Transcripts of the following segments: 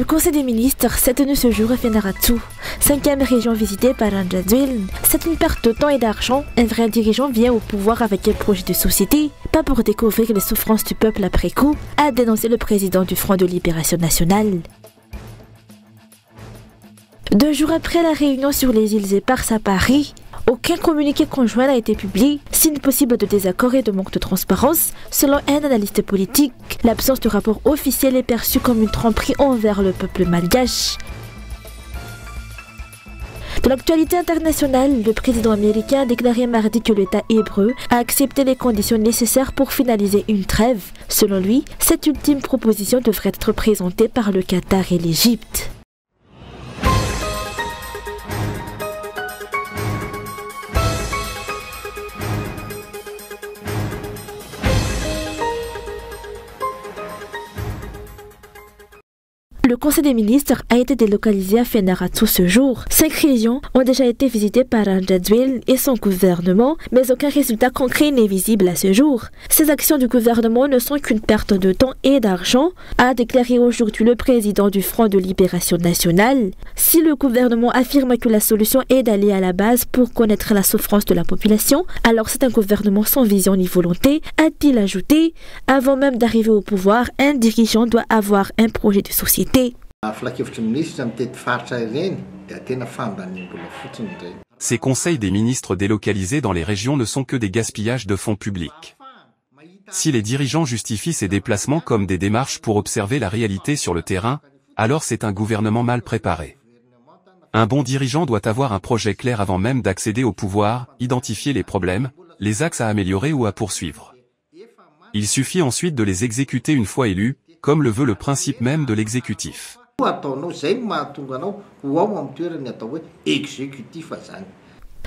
Conseil des ministres s'est tenu ce jour à Fianarantsoa, 5e région visitée par André Rajoelina. C'est une perte de temps et d'argent. Un vrai dirigeant vient au pouvoir avec un projet de société, pas pour découvrir les souffrances du peuple après coup, a dénoncé le président du Front de Libération Nationale. 2 jours après la réunion sur les îles Éparses à Paris, aucun communiqué conjoint n'a été publié, signe possible de désaccord et de manque de transparence. Selon un analyste politique, l'absence de rapport officiel est perçue comme une tromperie envers le peuple malgache. De l'actualité internationale, le président américain a déclaré mardi que l'État hébreu a accepté les conditions nécessaires pour finaliser une trêve. Selon lui, cette ultime proposition devrait être présentée par le Qatar et l'Égypte. Le Conseil des ministres a été délocalisé à Fianarantsoa ce jour. 5 régions ont déjà été visitées par André Rajoelina et son gouvernement, mais aucun résultat concret n'est visible à ce jour. Ces actions du gouvernement ne sont qu'une perte de temps et d'argent, a déclaré aujourd'hui le président du Front de Libération Nationale. Si le gouvernement affirme que la solution est d'aller à la base pour connaître la souffrance de la population, alors c'est un gouvernement sans vision ni volonté, a-t-il ajouté. Avant même d'arriver au pouvoir, un dirigeant doit avoir un projet de société. Ces conseils des ministres délocalisés dans les régions ne sont que des gaspillages de fonds publics. Si les dirigeants justifient ces déplacements comme des démarches pour observer la réalité sur le terrain, alors c'est un gouvernement mal préparé. Un bon dirigeant doit avoir un projet clair avant même d'accéder au pouvoir, identifier les problèmes, les axes à améliorer ou à poursuivre. Il suffit ensuite de les exécuter une fois élus, comme le veut le principe même de l'exécutif.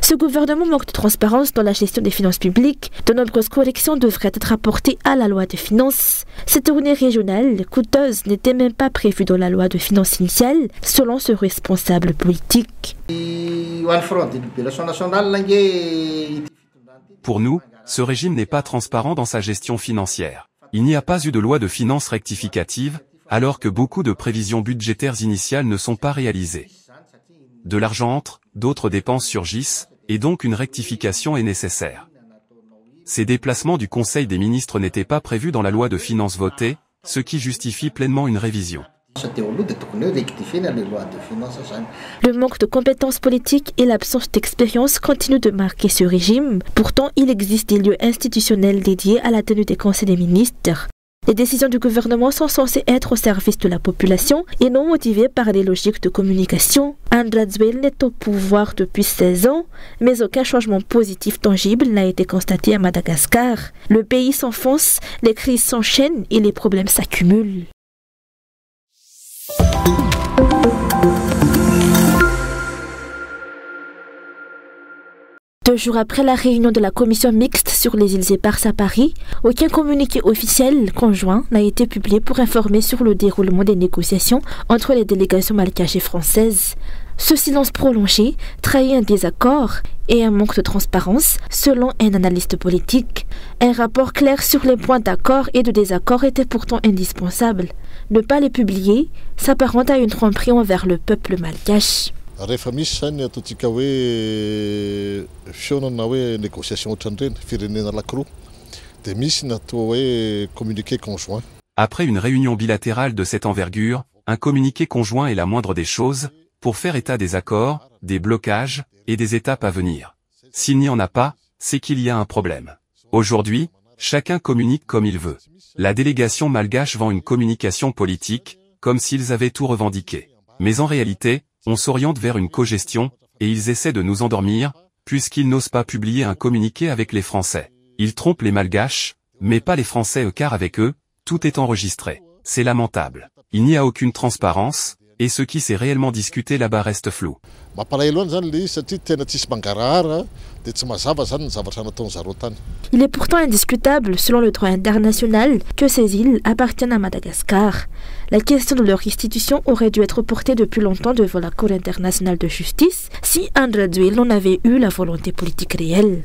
Ce gouvernement manque de transparence dans la gestion des finances publiques. De nombreuses corrections devraient être apportées à la loi de finances. Cette tournée régionale coûteuse n'était même pas prévue dans la loi de finances initiale, selon ce responsable politique. Pour nous, ce régime n'est pas transparent dans sa gestion financière. Il n'y a pas eu de loi de finances rectificative, alors que beaucoup de prévisions budgétaires initiales ne sont pas réalisées. De l'argent entre, d'autres dépenses surgissent, et donc une rectification est nécessaire. Ces déplacements du Conseil des ministres n'étaient pas prévus dans la loi de finances votée, ce qui justifie pleinement une révision. Le manque de compétences politiques et l'absence d'expérience continuent de marquer ce régime. Pourtant, il existe des lieux institutionnels dédiés à la tenue des conseils des ministres. Les décisions du gouvernement sont censées être au service de la population et non motivées par des logiques de communication. André Rajoelina est au pouvoir depuis 16 ans, mais aucun changement positif tangible n'a été constaté à Madagascar. Le pays s'enfonce, les crises s'enchaînent et les problèmes s'accumulent. Deux jours après la réunion de la commission mixte sur les îles Éparses à Paris, aucun communiqué officiel conjoint n'a été publié pour informer sur le déroulement des négociations entre les délégations malgaches et françaises. Ce silence prolongé trahit un désaccord et un manque de transparence, selon un analyste politique. Un rapport clair sur les points d'accord et de désaccord était pourtant indispensable. Ne pas les publier s'apparente à une tromperie envers le peuple malgache. Rehefa misy zany ataontsika hoe fihaonana hoe négociation ohatran'ireny firenena anankiroa dia misy natao hoe communiqué conjoint. Après une réunion bilatérale de cette envergure, un communiqué conjoint est la moindre des choses pour faire état des accords, des blocages et des étapes à venir. S'il n'y en a pas, c'est qu'il y a un problème. Aujourd'hui, chacun communique comme il veut. La délégation malgache vend une communication politique, comme s'ils avaient tout revendiqué. Mais en réalité, on s'oriente vers une cogestion, et ils essaient de nous endormir, puisqu'ils n'osent pas publier un communiqué avec les Français. Ils trompent les Malgaches, mais pas les Français car avec eux, tout est enregistré. C'est lamentable. Il n'y a aucune transparence, et ce qui s'est réellement discuté là-bas reste flou. Il est pourtant indiscutable, selon le droit international, que ces îles appartiennent à Madagascar. La question de leur restitution aurait dû être portée depuis longtemps devant la Cour internationale de justice si André Rajoelina en avait eu la volonté politique réelle.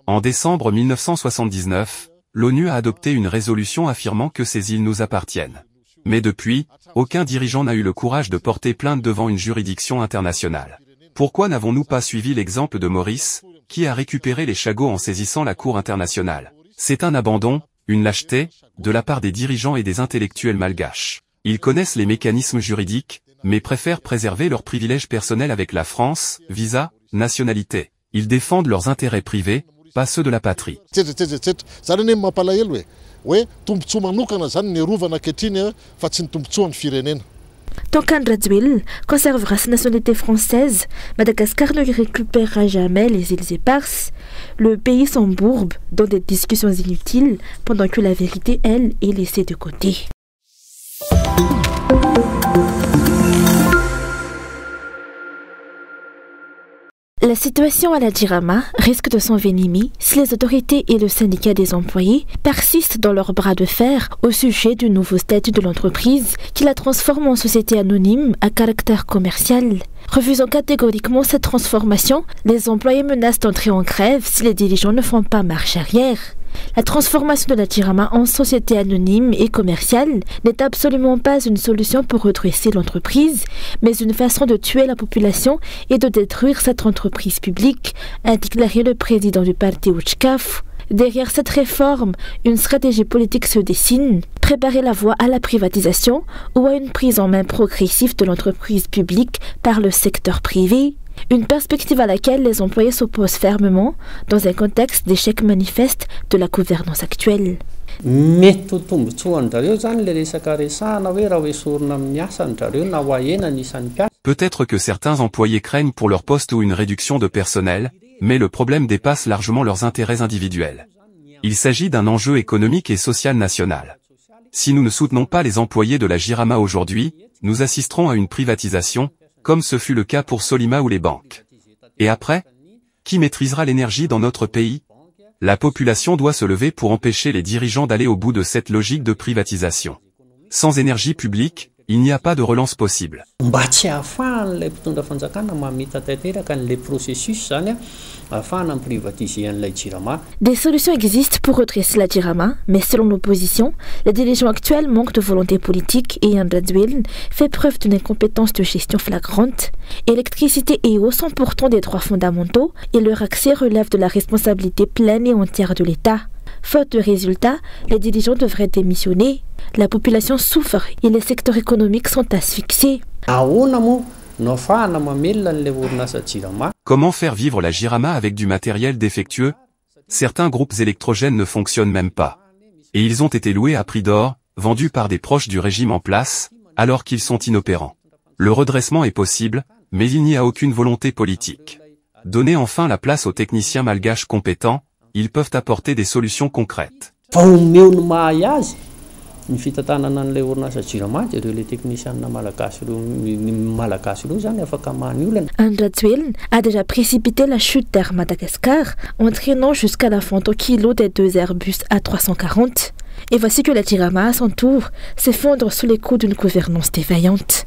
En décembre 1979, l'ONU a adopté une résolution affirmant que ces îles nous appartiennent. Mais depuis, aucun dirigeant n'a eu le courage de porter plainte devant une juridiction internationale. Pourquoi n'avons-nous pas suivi l'exemple de Maurice, qui a récupéré les Chagos en saisissant la Cour internationale? C'est un abandon, une lâcheté, de la part des dirigeants et des intellectuels malgaches. Ils connaissent les mécanismes juridiques, mais préfèrent préserver leurs privilèges personnels avec la France, visa, nationalité. Ils défendent leurs intérêts privés, pas ceux de la patrie. Tant qu'Andradzwil conservera sa nationalité française, Madagascar ne récupérera jamais les îles éparses. Le pays s'embourbe dans des discussions inutiles pendant que la vérité, elle, est laissée de côté. La situation à la Jirama risque de s'envenimer si les autorités et le syndicat des employés persistent dans leur bras de fer au sujet du nouveau statut de l'entreprise qui la transforme en société anonyme à caractère commercial. Refusant catégoriquement cette transformation, les employés menacent d'entrer en grève si les dirigeants ne font pas marche arrière. La transformation de la Jirama en société anonyme et commerciale n'est absolument pas une solution pour redresser l'entreprise, mais une façon de tuer la population et de détruire cette entreprise publique, a déclaré le président du parti Uchkaf. Derrière cette réforme, une stratégie politique se dessine, préparer la voie à la privatisation ou à une prise en main progressive de l'entreprise publique par le secteur privé. Une perspective à laquelle les employés s'opposent fermement dans un contexte d'échec manifeste de la gouvernance actuelle. Peut-être que certains employés craignent pour leur poste ou une réduction de personnel, mais le problème dépasse largement leurs intérêts individuels. Il s'agit d'un enjeu économique et social national. Si nous ne soutenons pas les employés de la Jirama aujourd'hui, nous assisterons à une privatisation, comme ce fut le cas pour Solima ou les banques. Et après, qui maîtrisera l'énergie dans notre pays? La population doit se lever pour empêcher les dirigeants d'aller au bout de cette logique de privatisation. Sans énergie publique, il n'y a pas de relance possible. Des solutions existent pour redresser la Jirama, mais selon l'opposition, les dirigeants actuels manquent de volonté politique et Andradzwil fait preuve d'une incompétence de gestion flagrante. Électricité et eau sont pourtant des droits fondamentaux et leur accès relève de la responsabilité pleine et entière de l'État. Faute de résultats, les dirigeants devraient démissionner. La population souffre et les secteurs économiques sont asphyxiés. Comment faire vivre la Jirama avec du matériel défectueux? Certains groupes électrogènes ne fonctionnent même pas. Et ils ont été loués à prix d'or, vendus par des proches du régime en place, alors qu'ils sont inopérants. Le redressement est possible, mais il n'y a aucune volonté politique. Donnez enfin la place aux techniciens malgaches compétents, ils peuvent apporter des solutions concrètes. Andradzwil a déjà précipité la chute d'Air Madagascar, entraînant jusqu'à la vente au kilo des 2 Airbus A340. Et voici que la Jirama, à son tour, s'effondre sous les coups d'une gouvernance défaillante.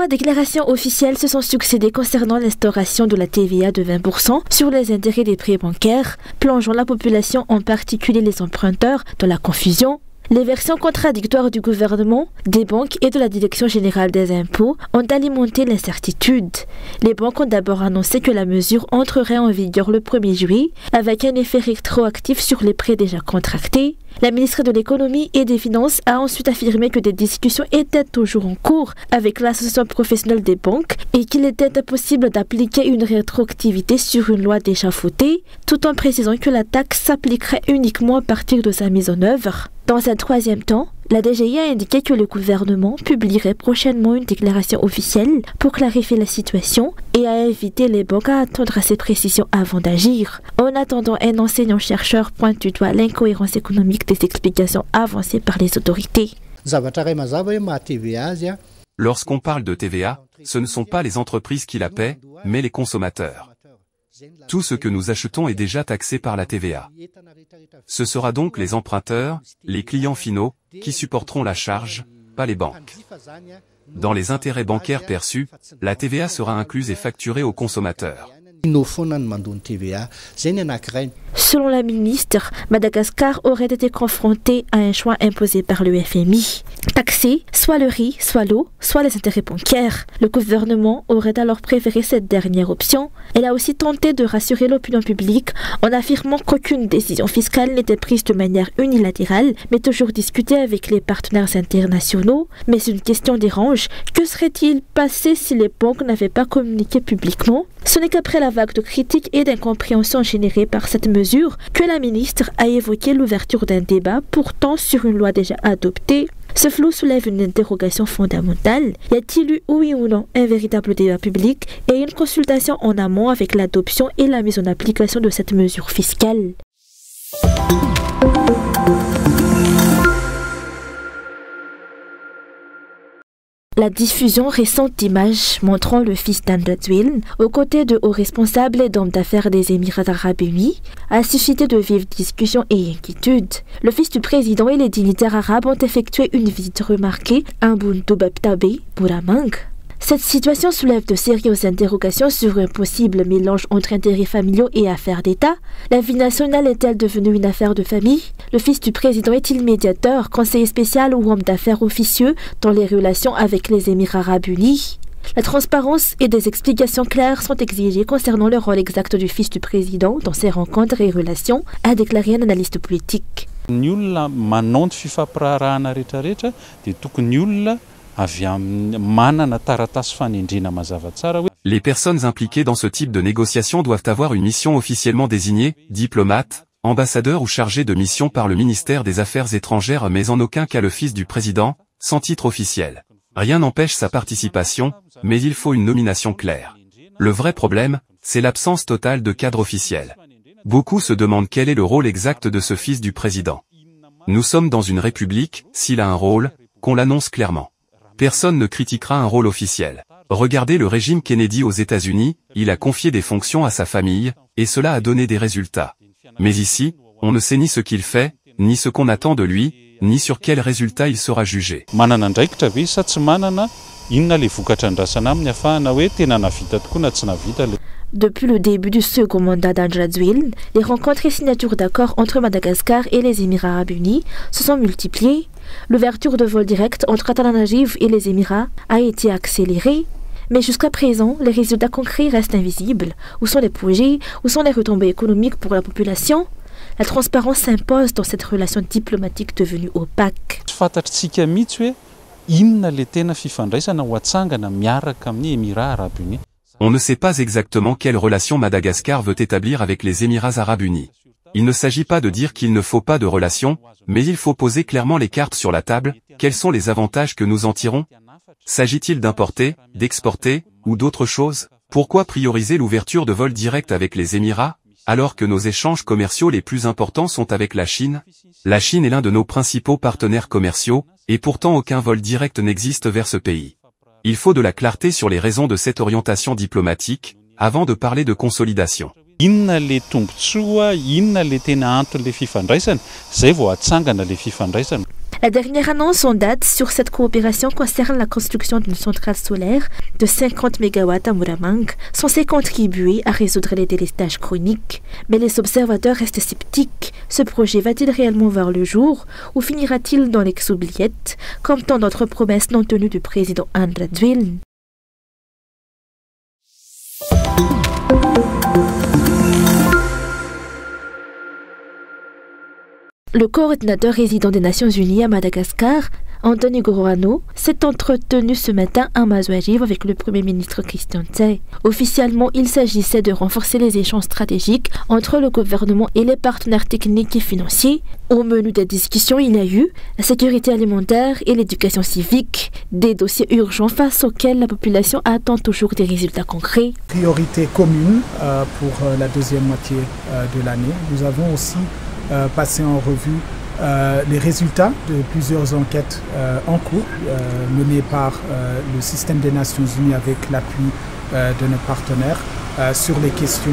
Trois déclarations officielles se sont succédées concernant l'instauration de la TVA de 20% sur les intérêts des prêts bancaires, plongeant la population, en particulier les emprunteurs, dans la confusion. Les versions contradictoires du gouvernement, des banques et de la Direction générale des impôts ont alimenté l'incertitude. Les banques ont d'abord annoncé que la mesure entrerait en vigueur le 1er juillet, avec un effet rétroactif sur les prêts déjà contractés. La ministre de l'économie et des finances a ensuite affirmé que des discussions étaient toujours en cours avec l'association professionnelle des banques et qu'il était impossible d'appliquer une rétroactivité sur une loi déjà votée, tout en précisant que la taxe s'appliquerait uniquement à partir de sa mise en œuvre. Dans un troisième temps, la DGI a indiqué que le gouvernement publierait prochainement une déclaration officielle pour clarifier la situation et a invité les banques à attendre à ces précisions avant d'agir. En attendant, un enseignant-chercheur pointe du doigt l'incohérence économique des explications avancées par les autorités. Lorsqu'on parle de TVA, ce ne sont pas les entreprises qui la paient, mais les consommateurs. Tout ce que nous achetons est déjà taxé par la TVA. Ce sera donc les emprunteurs, les clients finaux, qui supporteront la charge, pas les banques. Dans les intérêts bancaires perçus, la TVA sera incluse et facturée aux consommateurs. Selon la ministre, Madagascar aurait été confronté à un choix imposé par le FMI. Taxer soit le riz, soit l'eau, soit les intérêts bancaires. Le gouvernement aurait alors préféré cette dernière option. Elle a aussi tenté de rassurer l'opinion publique en affirmant qu'aucune décision fiscale n'était prise de manière unilatérale, mais toujours discutée avec les partenaires internationaux. Mais une question dérange, que serait-il passé si les banques n'avaient pas communiqué publiquement? Ce n'est qu'après la vague de critiques et d'incompréhension générée par cette mesure que la ministre a évoqué l'ouverture d'un débat pourtant sur une loi déjà adoptée. Ce flou soulève une interrogation fondamentale. Y a-t-il eu, oui ou non, un véritable débat public et une consultation en amont avec l'adoption et la mise en application de cette mesure fiscale? La diffusion récente d'images montrant le fils d'André aux côtés de hauts responsables et d'hommes d'affaires des Émirats arabes unis a suscité de vives discussions et inquiétudes. Le fils du président et les dignitaires arabes ont effectué une visite remarquée à Bundoubabtabe, Buramang. Cette situation soulève de sérieuses interrogations sur un possible mélange entre intérêts familiaux et affaires d'État. La vie nationale est-elle devenue une affaire de famille? Le fils du président est-il médiateur, conseiller spécial ou homme d'affaires officieux dans les relations avec les Émirats arabes unis? La transparence et des explications claires sont exigées concernant le rôle exact du fils du président dans ses rencontres et relations, a déclaré un analyste politique. Les personnes impliquées dans ce type de négociation doivent avoir une mission officiellement désignée, diplomate, ambassadeur ou chargé de mission par le ministère des Affaires étrangères, mais en aucun cas le fils du président, sans titre officiel. Rien n'empêche sa participation, mais il faut une nomination claire. Le vrai problème, c'est l'absence totale de cadre officiel. Beaucoup se demandent quel est le rôle exact de ce fils du président. Nous sommes dans une république, s'il a un rôle, qu'on l'annonce clairement. Personne ne critiquera un rôle officiel. Regardez le régime Kennedy aux États-Unis, il a confié des fonctions à sa famille, et cela a donné des résultats. Mais ici, on ne sait ni ce qu'il fait, ni ce qu'on attend de lui, ni sur quels résultats il sera jugé. Depuis le début du second mandat d'André, les rencontres et signatures d'accords entre Madagascar et les Émirats arabes unis se sont multipliées. L'ouverture de vols directs entre Antananarivo et les Émirats a été accélérée. Mais jusqu'à présent, les résultats concrets restent invisibles. Où sont les projets? Où sont les retombées économiques pour la population? La transparence s'impose dans cette relation diplomatique devenue opaque. On ne sait pas exactement quelle relation Madagascar veut établir avec les Émirats arabes unis. Il ne s'agit pas de dire qu'il ne faut pas de relation, mais il faut poser clairement les cartes sur la table. Quels sont les avantages que nous en tirons? S'agit-il d'importer, d'exporter, ou d'autre chose? Pourquoi prioriser l'ouverture de vols directs avec les Émirats, alors que nos échanges commerciaux les plus importants sont avec la Chine? La Chine est l'un de nos principaux partenaires commerciaux, et pourtant aucun vol direct n'existe vers ce pays. Il faut de la clarté sur les raisons de cette orientation diplomatique, avant de parler de consolidation. La dernière annonce en date sur cette coopération concerne la construction d'une centrale solaire de 50 MW à Buramang, censée contribuer à résoudre les délestages chroniques. Mais les observateurs restent sceptiques. Ce projet va-t-il réellement voir le jour ou finira-t-il dans l'ex-oubliette, comme tant d'autres promesses non tenues du président André? Le coordinateur résident des Nations Unies à Madagascar, Antonio Gorano, s'est entretenu ce matin à Mazouajiv avec le Premier ministre Christian Tse. Officiellement, il s'agissait de renforcer les échanges stratégiques entre le gouvernement et les partenaires techniques et financiers. Au menu des discussions, il y a eu la sécurité alimentaire et l'éducation civique, des dossiers urgents face auxquels la population attend toujours des résultats concrets. Priorité commune pour la deuxième moitié de l'année. Nous avons aussi passer en revue les résultats de plusieurs enquêtes en cours menées par le système des Nations Unies avec l'appui de nos partenaires sur les questions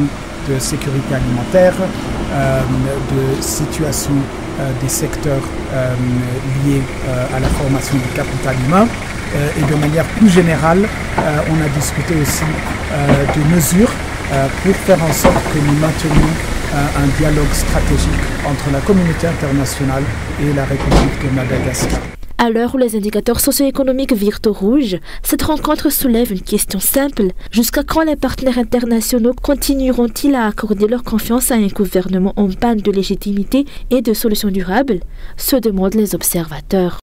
de sécurité alimentaire, de situation des secteurs liés à la formation du capital humain et de manière plus générale, on a discuté aussi de mesures pour faire en sorte que nous maintenions un dialogue stratégique entre la communauté internationale et la République de Madagascar. À l'heure où les indicateurs socio-économiques virent au rouge, cette rencontre soulève une question simple. Jusqu'à quand les partenaires internationaux continueront-ils à accorder leur confiance à un gouvernement en panne de légitimité et de solutions durables? Se demandent les observateurs.